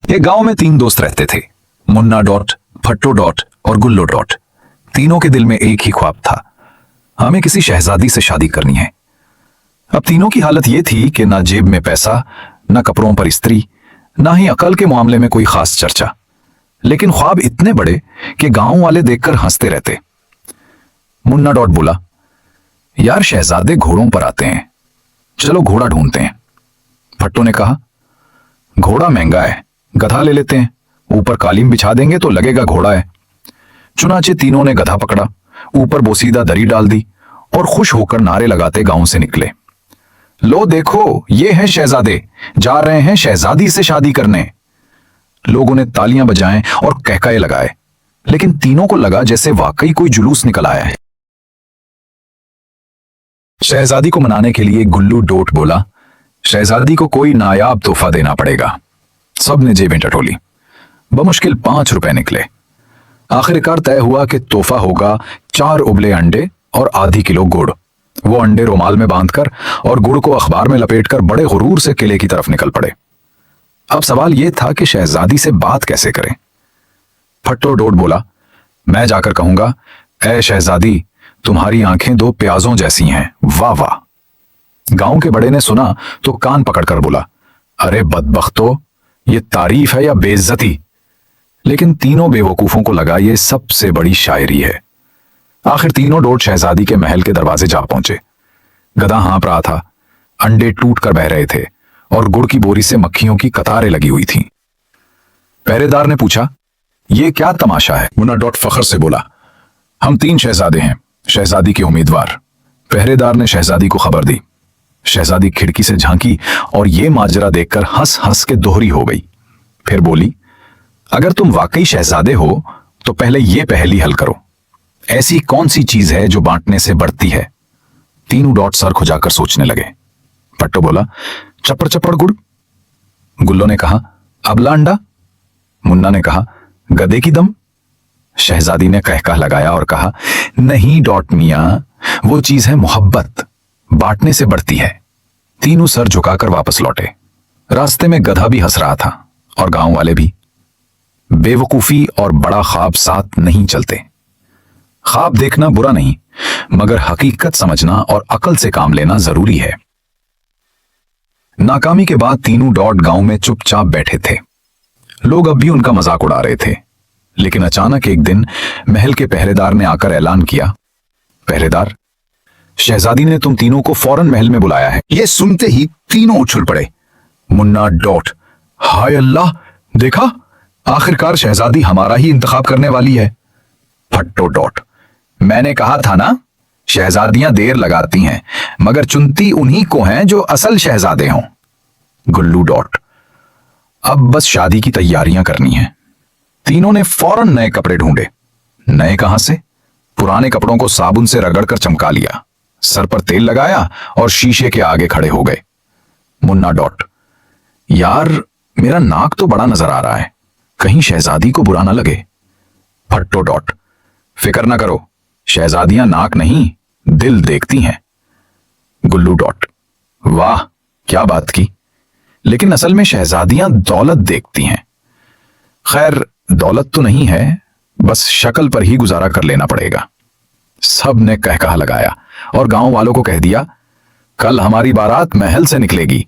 एक गांव में 3 दोस्त रहते थे, मुन्ना डॉट, फट्टो डॉट और गुल्लो डॉट। तीनों के दिल में एक ही ख्वाब था, हमें किसी शहजादी से शादी करनी है। अब तीनों की हालत यह थी कि ना जेब में पैसा, ना कपड़ों पर स्त्री, ना ही अकल के मामले में कोई खास चर्चा, लेकिन ख्वाब इतने बड़े कि गांव वाले देखकर हंसते रहते। मुन्ना डॉट बोला, यार शहजादे घोड़ों पर आते हैं, चलो घोड़ा ढूंढते हैं। फट्टो ने कहा, घोड़ा महंगा है, गधा ले लेते हैं, ऊपर कालीन बिछा देंगे तो लगेगा घोड़ा है। चुनाचे तीनों ने गधा पकड़ा, ऊपर बोसीदा दरी डाल दी और खुश होकर नारे लगाते गांव से निकले। लो देखो, ये हैं शहजादे, जा रहे हैं शहजादी से शादी करने। लोगों ने तालियां बजाएं और कहकाए लगाए, लेकिन तीनों को लगा जैसे वाकई कोई जुलूस निकल आया है। शहजादी को मनाने के लिए गुल्लू डोट बोला, शहजादी को कोई नायाब तोहफा देना पड़ेगा। सब ने जेबें टटोली, बमुश्किल 5 रुपए निकले। आखिरकार तय हुआ कि तोहफा होगा 4 उबले अंडे और आधी किलो गुड़। वो अंडे रुमाल में बांधकर और गुड़ को अखबार में लपेटकर बड़े गुरूर से किले की तरफ निकल पड़े। अब सवाल यह था कि शहजादी से बात कैसे करें। फट्टो डोट बोला, मैं जाकर कहूंगा, ऐ शहजादी, तुम्हारी आंखें 2 प्याजों जैसी हैं, वाह वाह। गांव के बड़े ने सुना तो कान पकड़कर बोला, अरे बदबख्तो, ये तारीफ है या बेइज्जती। लेकिन तीनों बेवकूफों को लगा ये सबसे बड़ी शायरी है। आखिर तीनों डोट शहजादी के महल के दरवाजे जा पहुंचे। गधा हाँफ रहा था, अंडे टूट कर बह रहे थे और गुड़ की बोरी से मक्खियों की कतारें लगी हुई थीं। पहरेदार ने पूछा, ये क्या तमाशा है? मुन्ना डॉट फख्र से बोला, हम 3 शहजादे हैं, शहजादी के उम्मीदवार। पहरेदार ने शहजादी को खबर दी। शहजादी खिड़की से झांकी और यह माजरा देखकर हंस हंस के दोहरी हो गई। फिर बोली, अगर तुम वाकई शहजादे हो तो पहले यह पहेली हल करो, ऐसी कौन सी चीज है जो बांटने से बढ़ती है? तीनों डॉट सर खुजाकर सोचने लगे। फट्टो बोला, चप्पड़ चप्पड़ गुड़। गुल्लो ने कहा, अबला अंडा। मुन्ना ने कहा, गधे की दम। शहजादी ने कहका लगाया और कहा, नहीं डॉट मियां, वो चीज है मोहब्बत, बांटने से बढ़ती है। तीनों सर झुकाकर वापस लौटे। रास्ते में गधा भी हंस रहा था और गांव वाले भी। बेवकूफी और बड़ा ख्वाब साथ नहीं चलते। ख्वाब देखना बुरा नहीं, मगर हकीकत समझना और अकल से काम लेना जरूरी है। नाकामी के बाद तीनों डॉट गांव में चुपचाप बैठे थे। लोग अब भी उनका मजाक उड़ा रहे थे, लेकिन अचानक एक दिन महल के पहरेदार ने आकर ऐलान किया, पहरेदार, शहजादी ने तुम तीनों को फौरन महल में बुलाया है। यह सुनते ही तीनों उछल पड़े। मुन्ना डॉट, हाय अल्लाह, देखा, आखिरकार शहजादी हमारा ही इंतखाब करने वाली है। फट्टो डॉट, मैंने कहा था ना, शहजादियां देर लगाती हैं, मगर चुनती उन्हीं को हैं जो असल शहजादे हों। गुल्लू डॉट, अब बस शादी की तैयारियां करनी हैं। तीनों ने फौरन नए कपड़े ढूंढे। नए कहां से? पुराने कपड़ों को साबुन से रगड़कर चमका लिया, सर पर तेल लगाया और शीशे के आगे खड़े हो गए। मुन्ना डॉट, यार मेरा नाक तो बड़ा नजर आ रहा है, कहीं शहजादी को बुरा ना लगे। फट्टो डॉट, फिक्र ना करो, शहजादियां नाक नहीं दिल देखती हैं। गुल्लू डॉट, वाह क्या बात की, लेकिन असल में शहजादियां दौलत देखती हैं। खैर दौलत तो नहीं है, बस शक्ल पर ही गुजारा कर लेना पड़ेगा। सब ने कहकहा लगाया और गांव वालों को कह दिया, कल हमारी बारात महल से निकलेगी।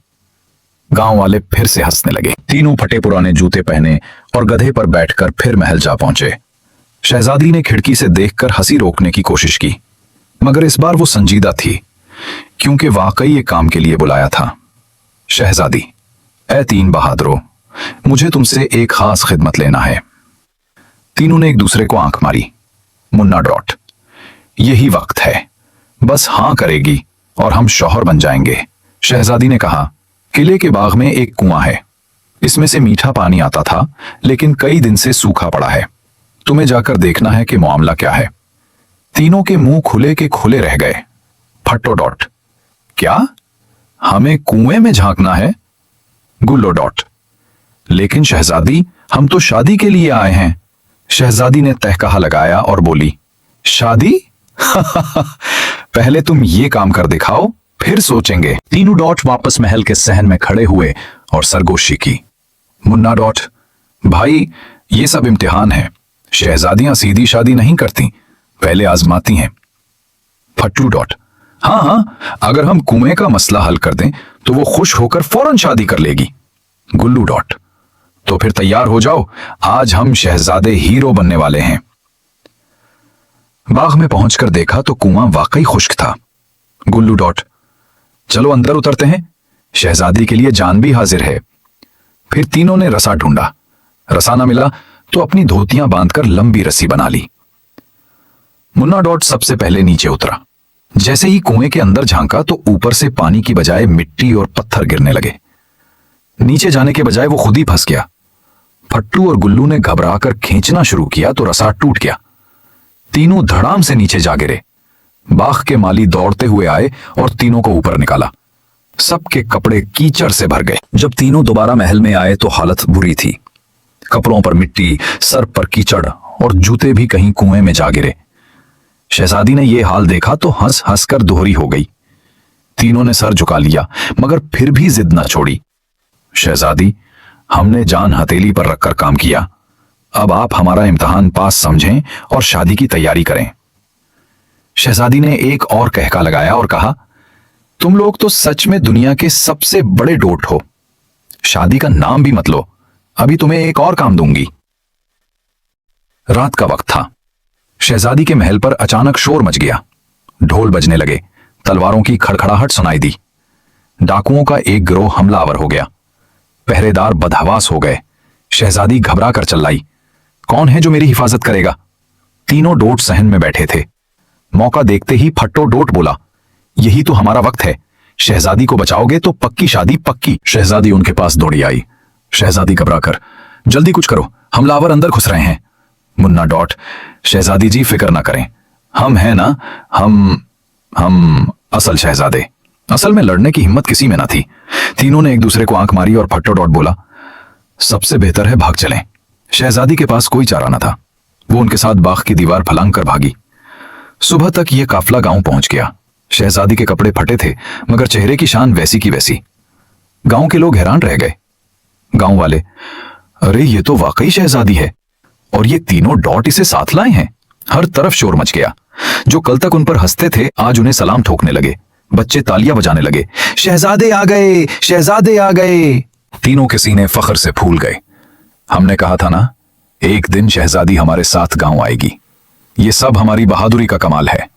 गांव वाले फिर से हंसने लगे। तीनों फटे पुराने जूते पहने और गधे पर बैठकर फिर महल जा पहुंचे। शहजादी ने खिड़की से देखकर हंसी रोकने की कोशिश की, मगर इस बार वो संजीदा थी, क्योंकि वाकई ये काम के लिए बुलाया था। शहजादी, ऐ 3 बहादुरों, मुझे तुमसे एक खास खिदमत लेना है। तीनों ने एक दूसरे को आंख मारी। मुन्ना डॉट, यही वक्त है, बस हां करेगी और हम शौहर बन जाएंगे। शहजादी ने कहा, किले के बाग में एक कुआं है, इसमें से मीठा पानी आता था, लेकिन कई दिन से सूखा पड़ा है। तुम्हें जाकर देखना है कि मामला क्या है। तीनों के मुंह खुले के खुले रह गए। फट्टो डॉट, क्या हमें कुएं में झांकना है? गुल्लो डॉट, लेकिन शहजादी, हम तो शादी के लिए आए हैं। शहजादी ने तहकहा लगाया और बोली, शादी? पहले तुम ये काम कर दिखाओ, फिर सोचेंगे। तीनों डॉट वापस महल के सहन में खड़े हुए और सरगोशी की। मुन्ना डॉट, भाई, ये सब इम्तिहान है। शहजादियां सीधी शादी नहीं करती, पहले आजमाती हैं। फट्टू डॉट: हाँ हाँ, अगर हम कुएं का मसला हल कर दें तो वो खुश होकर फौरन शादी कर लेगी। गुल्लू डॉट: तो फिर तैयार हो जाओ, आज हम शहजादे हीरो बनने वाले हैं। बाग में पहुंचकर देखा तो कुआं वाकई खुश्क था। गुल्लू डॉट: चलो अंदर उतरते हैं, शहजादी के लिए जान भी हाजिर है। फिर तीनों ने रसा ढूंढा, रसा ना मिला तो अपनी धोतियां बांधकर लंबी रस्सी बना ली। मुन्ना डॉट सबसे पहले नीचे उतरा। जैसे ही कुएं के अंदर झांका तो ऊपर से पानी की बजाय मिट्टी और पत्थर गिरने लगे। नीचे जाने के बजाय वो खुद ही फंस गया। फट्टू और गुल्लू ने घबराकर खींचना शुरू किया तो रसा टूट गया। तीनों धड़ाम से नीचे जा गिरे। बाग के माली दौड़ते हुए आए और तीनों को ऊपर निकाला। सबके कपड़े कीचड़ से भर गए। जब तीनों दोबारा महल में आए तो हालत बुरी थी। कपड़ों पर मिट्टी, सर पर कीचड़ और जूते भी कहीं कुएं में जा गिरे। शहजादी ने यह हाल देखा तो हंस हंस कर दोहरी हो गई। तीनों ने सर झुका लिया मगर फिर भी जिद न छोड़ी। शहजादी, हमने जान हथेली पर रखकर काम किया, अब आप हमारा इम्तिहान पास समझें और शादी की तैयारी करें। शहजादी ने एक और कहका लगाया और कहा, तुम लोग तो सच में दुनिया के सबसे बड़े डोट हो। शादी का नाम भी मत लो, अभी तुम्हें एक और काम दूंगी। रात का वक्त था। शहजादी के महल पर अचानक शोर मच गया। ढोल बजने लगे, तलवारों की खड़खड़ाहट सुनाई दी। डाकुओं का एक गिरोह हमलावर हो गया। पहरेदार बदहवास हो गए। शहजादी घबरा कर चिल्लाई, कौन है जो मेरी हिफाजत करेगा? तीनों डोट सहन में बैठे थे। मौका देखते ही फट्टो डोट बोला, यही तो हमारा वक्त है, शहजादी को बचाओगे तो पक्की शादी पक्की। शहजादी उनके पास दौड़ी आई। शहजादी घबराकर, जल्दी कुछ करो, हमलावर अंदर घुस रहे हैं। मुन्ना डॉट, शहजादी जी फिक्र ना करें, हम हैं ना, हम असल शहजादे। असल में लड़ने की हिम्मत किसी में ना थी। तीनों ने एक दूसरे को आंख मारी और फट्टो डॉट बोला, सबसे बेहतर है भाग चलें। शहजादी के पास कोई चारा ना था। वो उनके साथ बाग की दीवार फलांग कर भागी। सुबह तक यह काफिला गांव पहुंच गया। शहजादी के कपड़े फटे थे मगर चेहरे की शान वैसी की वैसी। गांव के लोग हैरान रह गए। गांव वाले, अरे ये तो वाकई शहजादी है, और ये तीनों डॉट इसे साथ लाए हैं। हर तरफ शोर मच गया। जो कल तक उन पर हंसते थे आज उन्हें सलाम ठोकने लगे। बच्चे तालियां बजाने लगे, शहजादे आ गए, शहजादे आ गए। तीनों के सीने फख्र से फूल गए। हमने कहा था ना, एक दिन शहजादी हमारे साथ गांव आएगी। ये सब हमारी बहादुरी का कमाल है।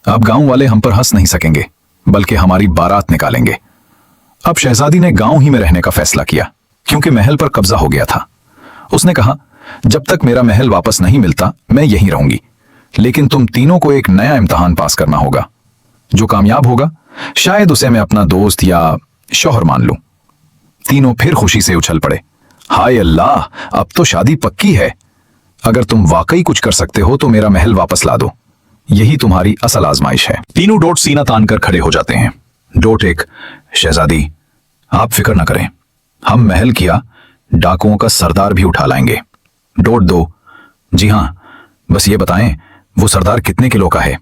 अब गांव वाले हम पर हंस नहीं सकेंगे, बल्कि हमारी बारात निकालेंगे। अब शहजादी ने गांव ही में रहने का फैसला किया, क्योंकि महल पर कब्जा हो गया था। उसने कहा, जब तक मेरा महल वापस नहीं मिलता मैं यहीं रहूंगी, लेकिन तुम तीनों को एक नया इम्तिहान पास करना होगा। जो कामयाब होगा शायद उसे मैं अपना दोस्त या शौहर मान लूं। तीनों फिर खुशी से उछल पड़े। हाय अल्लाह, अब तो शादी पक्की है। अगर तुम वाकई कुछ कर सकते हो तो मेरा महल वापस ला दो, यही तुम्हारी असल आजमाइश है। तीनों डोट सीना तानकर खड़े हो जाते हैं। डोट एक, शहजादी आप फिक्र न करें, हम महल किया डाकुओं का सरदार भी उठा लाएंगे। डोट दो, जी हां, बस ये बताएं वो सरदार कितने किलो का है।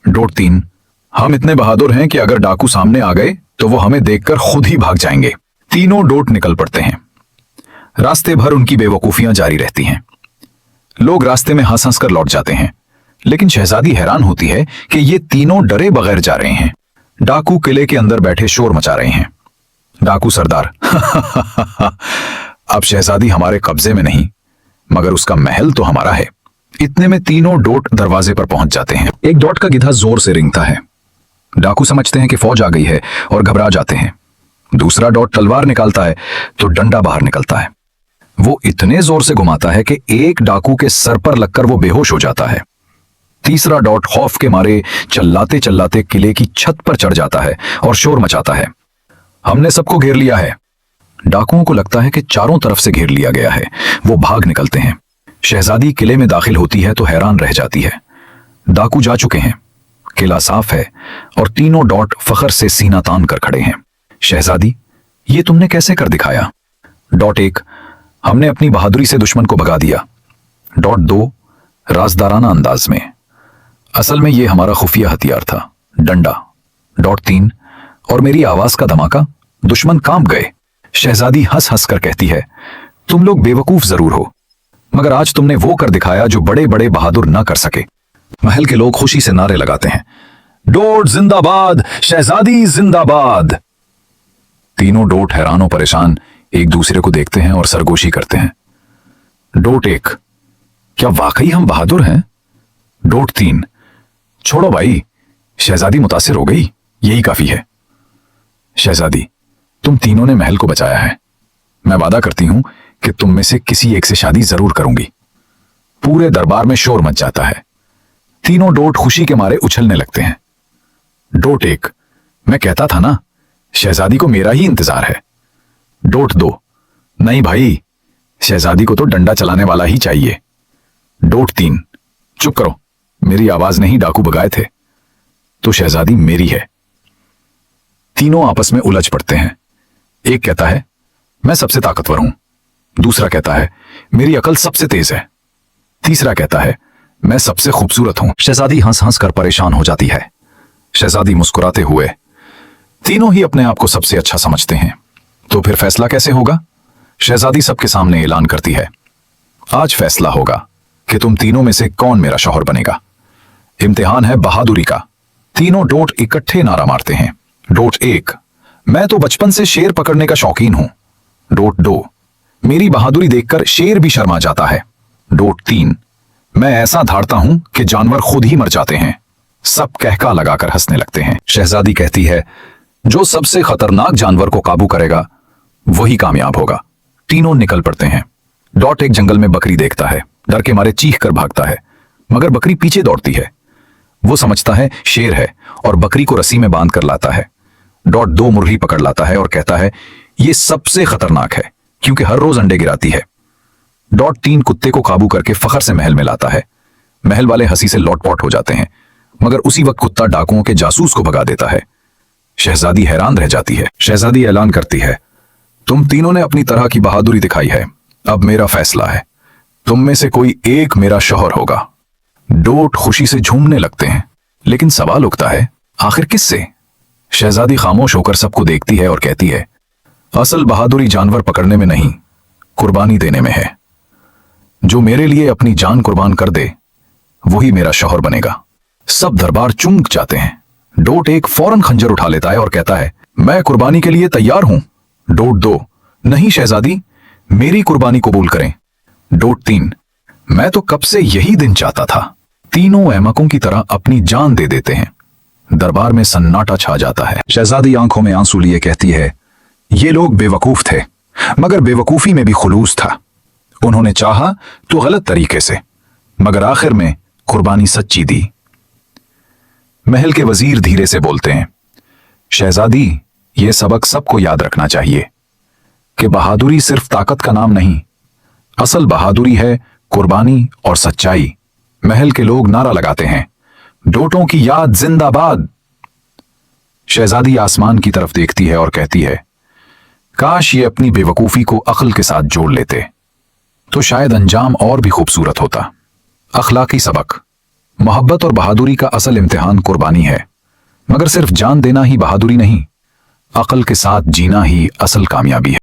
डोट तीन, हम इतने बहादुर हैं कि अगर डाकू सामने आ गए तो वो हमें देखकर खुद ही भाग जाएंगे। तीनों डोट निकल पड़ते हैं। रास्ते भर उनकी बेवकूफियां जारी रहती हैं। लोग रास्ते में हंस हंस कर लौट जाते हैं, लेकिन शहजादी हैरान होती है कि ये तीनों डरे बगैर जा रहे हैं। डाकू किले के अंदर बैठे शोर मचा रहे हैं। डाकू सरदार अब शहजादी हमारे कब्जे में नहीं, मगर उसका महल तो हमारा है। इतने में तीनों डोट दरवाजे पर पहुंच जाते हैं। एक डॉट का गिद्धा जोर से रेंगता है। डाकू समझते हैं कि फौज आ गई है और घबरा जाते हैं। दूसरा डॉट तलवार निकालता है तो डंडा बाहर निकलता है। वो इतने जोर से घुमाता है कि एक डाकू के सर पर लगकर वो बेहोश हो जाता है। तीसरा डॉट खौफ के मारे चिल्लाते चिल्लाते किले की छत पर चढ़ जाता है और शोर मचाता है, हमने सबको घेर लिया है। डाकुओं को लगता है कि चारों तरफ से घेर लिया गया है। वो भाग निकलते हैं। शहजादी किले में दाखिल होती है तो हैरान रह जाती है। डाकू जा चुके हैं, किला साफ है और तीनों डॉट फखर से सीना तान कर खड़े हैं। शहजादी, ये तुमने कैसे कर दिखाया? डॉट एक, हमने अपनी बहादुरी से दुश्मन को भगा दिया। डॉट दो, राजदाराना अंदाज में, असल में यह हमारा खुफिया हथियार था, डंडा। डॉट तीन, और मेरी आवाज का धमाका, दुश्मन कांप गए। शहजादी हंस हंस कर कहती है, तुम लोग बेवकूफ जरूर हो, मगर आज तुमने वो कर दिखाया जो बड़े बड़े बहादुर ना कर सके। महल के लोग खुशी से नारे लगाते हैं, डोट जिंदाबाद, शहजादी जिंदाबाद। तीनों डोट हैरान और परेशान एक दूसरे को देखते हैं और सरगोशी करते हैं। डोट 1, क्या वाकई हम बहादुर हैं? डोट 3, छोड़ो भाई, शहजादी मुतासिर हो गई, यही काफी है। शहजादी, तुम तीनों ने महल को बचाया है। मैं वादा करती हूं कि तुम में से किसी एक से शादी जरूर करूंगी। पूरे दरबार में शोर मच जाता है। तीनों डोट खुशी के मारे उछलने लगते हैं। डोट 1, मैं कहता था ना, शहजादी को मेरा ही इंतजार है। डोट 2, नहीं भाई, शहजादी को तो डंडा चलाने वाला ही चाहिए। डोट 3, चुप करो, मेरी आवाज नहीं डाकू भगाए थे, तो शहजादी मेरी है। तीनों आपस में उलझ पड़ते हैं। एक कहता है, मैं सबसे ताकतवर हूं। दूसरा कहता है, मेरी अकल सबसे तेज है। तीसरा कहता है, मैं सबसे खूबसूरत हूं। शहजादी हंस हंस कर परेशान हो जाती है। शहजादी मुस्कुराते हुए, तीनों ही अपने आप को सबसे अच्छा समझते हैं, तो फिर फैसला कैसे होगा? शहजादी सबके सामने ऐलान करती है, आज फैसला होगा कि तुम तीनों में से कौन मेरा शौहर बनेगा। इम्तिहान है बहादुरी का। तीनों डोट इकट्ठे नारा मारते हैं। डोट 1, मैं तो बचपन से शेर पकड़ने का शौकीन हूं। डोट 2, मेरी बहादुरी देखकर शेर भी शर्मा जाता है। डोट 3, मैं ऐसा धाड़ता हूं कि जानवर खुद ही मर जाते हैं। सब कहका लगाकर हंसने लगते हैं। शहजादी कहती है, जो सबसे खतरनाक जानवर को काबू करेगा वही कामयाब होगा। तीनों निकल पड़ते हैं। डॉट एक जंगल में बकरी देखता है। डर के मारे चीख कर भागता है, मगर बकरी पीछे दौड़ती है। वो समझता है शेर है और बकरी को रस्सी में बांध कर लाता है। डॉट 2 मुर्गी पकड़ लाता है और कहता है, ये सबसे खतरनाक है क्योंकि हर रोज अंडे गिराती है। डॉट 3 कुत्ते को काबू करके फखर से महल में लाता है। महल वाले हंसी से लौटपौट हो जाते हैं, मगर उसी वक्त कुत्ता डाकुओं के जासूस को भगा देता है। शहजादी हैरान रह जाती है। शहजादी ऐलान करती है, तुम तीनों ने अपनी तरह की बहादुरी दिखाई है, अब मेरा फैसला है, तुम में से कोई एक मेरा शौहर होगा। डोट खुशी से झूमने लगते हैं, लेकिन सवाल उठता है, आखिर किससे? शहजादी खामोश होकर सबको देखती है और कहती है, असल बहादुरी जानवर पकड़ने में नहीं, कुर्बानी देने में है। जो मेरे लिए अपनी जान कुर्बान कर दे वही मेरा शौहर बनेगा। सब दरबार चूक जाते हैं। डोट 1 फौरन खंजर उठा लेता है और कहता है, मैं कुर्बानी के लिए तैयार हूं। डोट 2, नहीं शहजादी, मेरी कुर्बानी कबूल करें। डोट 3, मैं तो कब से यही दिन चाहता था। तीनों अहमकों की तरह अपनी जान दे देते हैं। दरबार में सन्नाटा छा जाता है। शहजादी आंखों में आंसू लिए कहती है, ये लोग बेवकूफ थे, मगर बेवकूफी में भी खुलूस था। उन्होंने चाहा तो गलत तरीके से, मगर आखिर में कुर्बानी सच्ची दी। महल के वजीर धीरे से बोलते हैं, शहजादी, यह सबक सबको याद रखना चाहिए कि बहादुरी सिर्फ ताकत का नाम नहीं, असल बहादुरी है कुर्बानी और सच्चाई। महल के लोग नारा लगाते हैं, डोटों की याद जिंदाबाद। शहजादी आसमान की तरफ देखती है और कहती है, काश ये अपनी बेवकूफी को अक्ल के साथ जोड़ लेते तो शायद अंजाम और भी खूबसूरत होता। अखलाकी सबक, मोहब्बत और बहादुरी का असल इम्तिहान कुर्बानी है, मगर सिर्फ जान देना ही बहादुरी नहीं, अक्ल के साथ जीना ही असल कामयाबी है।